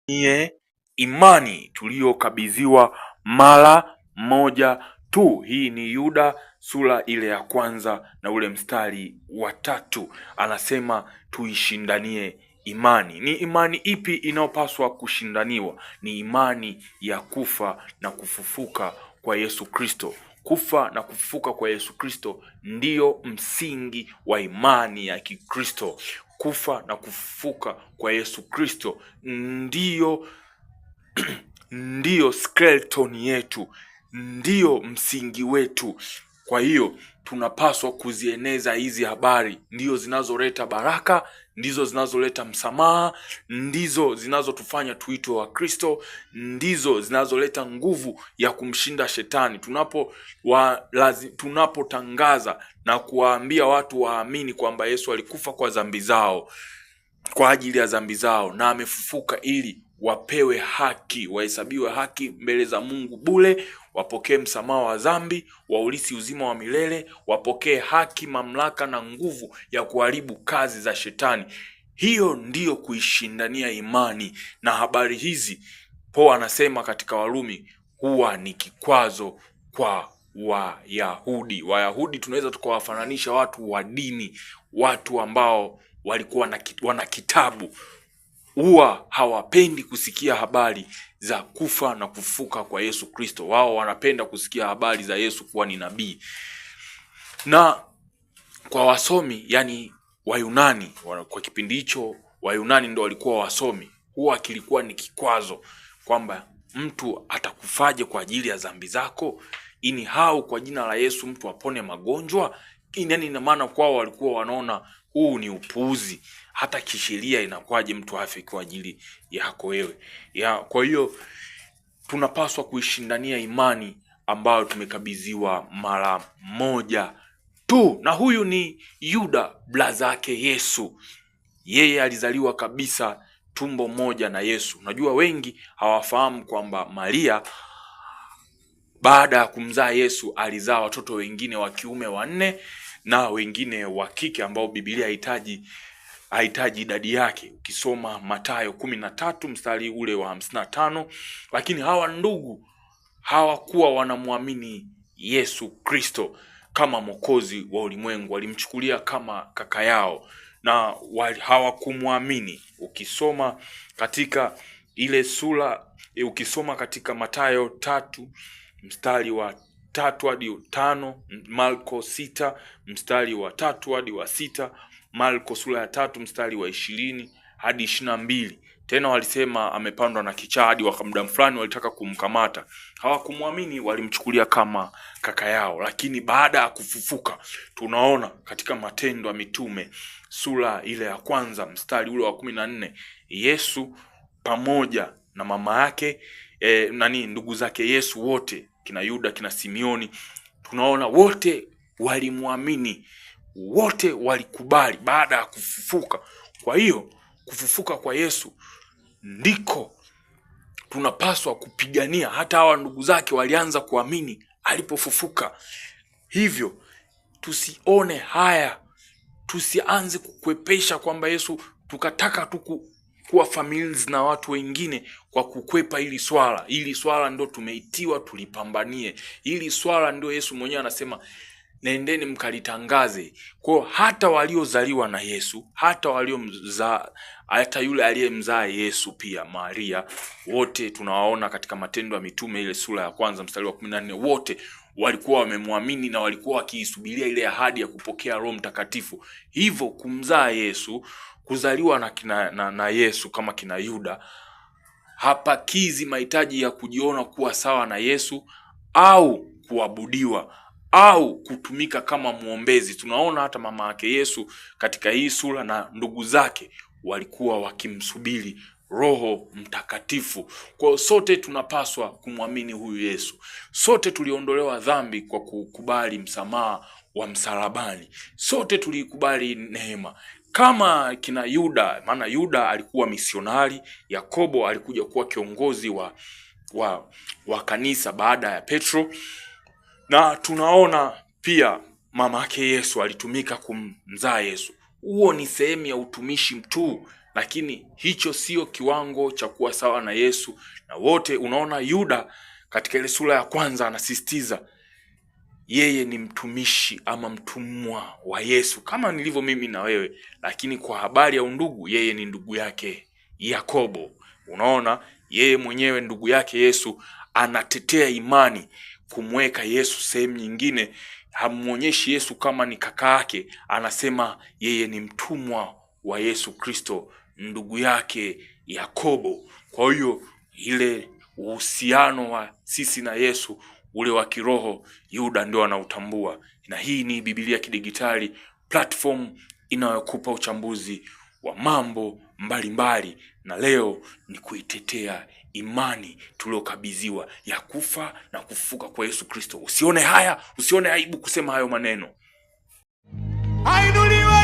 Niye imani tuliyokabidhiwa mara moja tu. Hii ni Yuda sura ile ya kwanza na ule mstari wa 3, anasema tuishindanie imani. Ni imani ipi inayopaswa kushindaniwa? Ni imani ya kufa na kufufuka kwa Yesu Kristo. Kufa na kufufuka kwa Yesu Kristo ndiyo msingi wa imani ya Kikristo. Kufa na kufufuka kwa Yesu Kristo ndiyo skeleton yetu, ndiyo msingi wetu. Kwa hiyo tunapaswa kuzieneza hizi habari. Ndizo zinazoleta baraka, ndizo zinazoleta msamaha, ndizo zinazotufanya tuitwe wa Kristo, ndizo zinazoleta nguvu ya kumshinda shetani. Tunapotangaza na kuwaambia watu waamini kwamba Yesu alikufa kwa dhambi zao, kwa ajili ya dhambi zao, na amefufuka ili wapewe haki, wahesabiwe haki mbele za Mungu bure, wapokee msamaha wa dhambi, waurithi uzima wa milele, wapokee haki, mamlaka na nguvu ya kuharibu kazi za shetani. Hiyo ndiyo kuishindania imani. Na habari hizi Paulo anasema katika Warumi huwa ni kikwazo kwa Wayahudi. Wayahudi tunaweza tukawafananisha watu wa dini, watu ambao walikuwa wana kitabu. Huwa hawapendi kusikia habari za kufa na kufuka kwa Yesu Kristo. Wao wanapenda kusikia habari za Yesu kuwa ni nabii. Na kwa wasomi, yani Wayunani, kwa kipindi hicho Wayunani ndio walikuwa wasomi, huwa kilikuwa ni kikwazo kwamba mtu atakufaje kwa ajili ya dhambi zako? Ini hao kwa jina la Yesu mtu apone magonjwa? Yani ina maana kwao walikuwa wanaona huu ni upuuzi. Hata kisheria inakwaje mtu afe kwa ajili yako wewe? Kwa hiyo tunapaswa kuishindania imani ambayo tumekabidhiwa mara moja tu. Na huyu ni Yuda, blaza yake Yesu. Yeye alizaliwa kabisa tumbo moja na Yesu. Unajua wengi hawafahamu kwamba Maria baada ya kumzaa Yesu alizaa watoto wengine wa kiume 4 na wengine wa kike ambao Biblia haitaji idadi yake. Ukisoma Mathayo 13 mstari ule wa 55, lakini hawa ndugu hawakuwa wanamwamini Yesu Kristo kama Mwokozi wa ulimwengu. Walimchukulia kama kaka yao na hawakumwamini. Ukisoma katika ile sura, ukisoma katika Mathayo 3 mstari wa 3 hadi 5, Marko 6 mstari wa 3 hadi wa 6, Marko sura ya 3 mstari wa 20 hadi 22. Tena walisema amepandwa na kichaa, hadi muda fulani walitaka kumkamata. Hawakumwamini, walimchukulia kama kaka yao. Lakini baada ya kufufuka, tunaona katika Matendo ya Mitume sura ile ya kwanza mstari ule wa 14, Yesu pamoja na mama yake ndugu zake Yesu wote, kina Yuda, kina Simeoni, tunaona wote walimwamini, wote walikubali baada ya kufufuka. Kwa hiyo kufufuka kwa Yesu ndiko tunapaswa kupigania. Hata hawa ndugu zake walianza kuamini alipofufuka. Hivyo tusione haya, tusianze kukwepesha kwamba Yesu, tukataka tu kuwa families na watu wengine kwa kukwepa hili swala. Hili swala ndio tumeitiwa tulipambanie. Hili swala ndio Yesu mwenyewe anasema nendeni mkalitangaze. Kwa hata waliozaliwa na Yesu, hata waliomzaa, hata yule aliyemzaa Yesu pia, Maria, wote tunawaona katika Matendo ya Mitume ile sura ya kwanza mstari wa 14, wote walikuwa wamemwamini na walikuwa wakiisubiria ile ahadi ya kupokea Roho Mtakatifu. Hivyo kumzaa Yesu, kuzaliwa na Yesu kama kina Yuda, hapakizi mahitaji ya kujiona kuwa sawa na Yesu au kuabudiwa au kutumika kama muombezi. Tunaona hata mama yake Yesu katika hii sura na ndugu zake walikuwa wakimsubiri Roho Mtakatifu. Kwa sote tunapaswa kumwamini huyu Yesu. Sote tuliondolewa dhambi kwa kukubali msamaha wa msalabani. Sote tulikubali neema kama kina Yuda, maana Yuda alikuwa misionari, Yakobo alikuja kuwa kiongozi wa kanisa baada ya Petro. Na tunaona pia mama yake Yesu alitumika kumzaa Yesu. Huo ni sehemu ya utumishi tu, lakini hicho sio kiwango cha kuwa sawa na Yesu. Na wote unaona Yuda katika ile sura ya kwanza anasisitiza yeye ni mtumishi ama mtumwa wa Yesu kama nilivyo mimi na wewe, lakini kwa habari ya undugu yeye ni ndugu yake Yakobo. Unaona, yeye mwenyewe ndugu yake Yesu anatetea imani, kumweka Yesu sehemu nyingine, hamuonyeshi Yesu kama ni kaka yake, anasema yeye ni mtumwa wa Yesu Kristo, ndugu yake Yakobo. Kwa hiyo ile uhusiano wa sisi na Yesu ule wa kiroho Yuda ndio anautambua. Na hii ni Biblia Kidigitali, platform inayokupa uchambuzi wa mambo mbalimbali, na leo ni kuitetea imani tuliokabidhiwa ya kufa na kufufuka kwa Yesu Kristo. Usione haya, usione aibu kusema hayo maneno. Ainuliwe!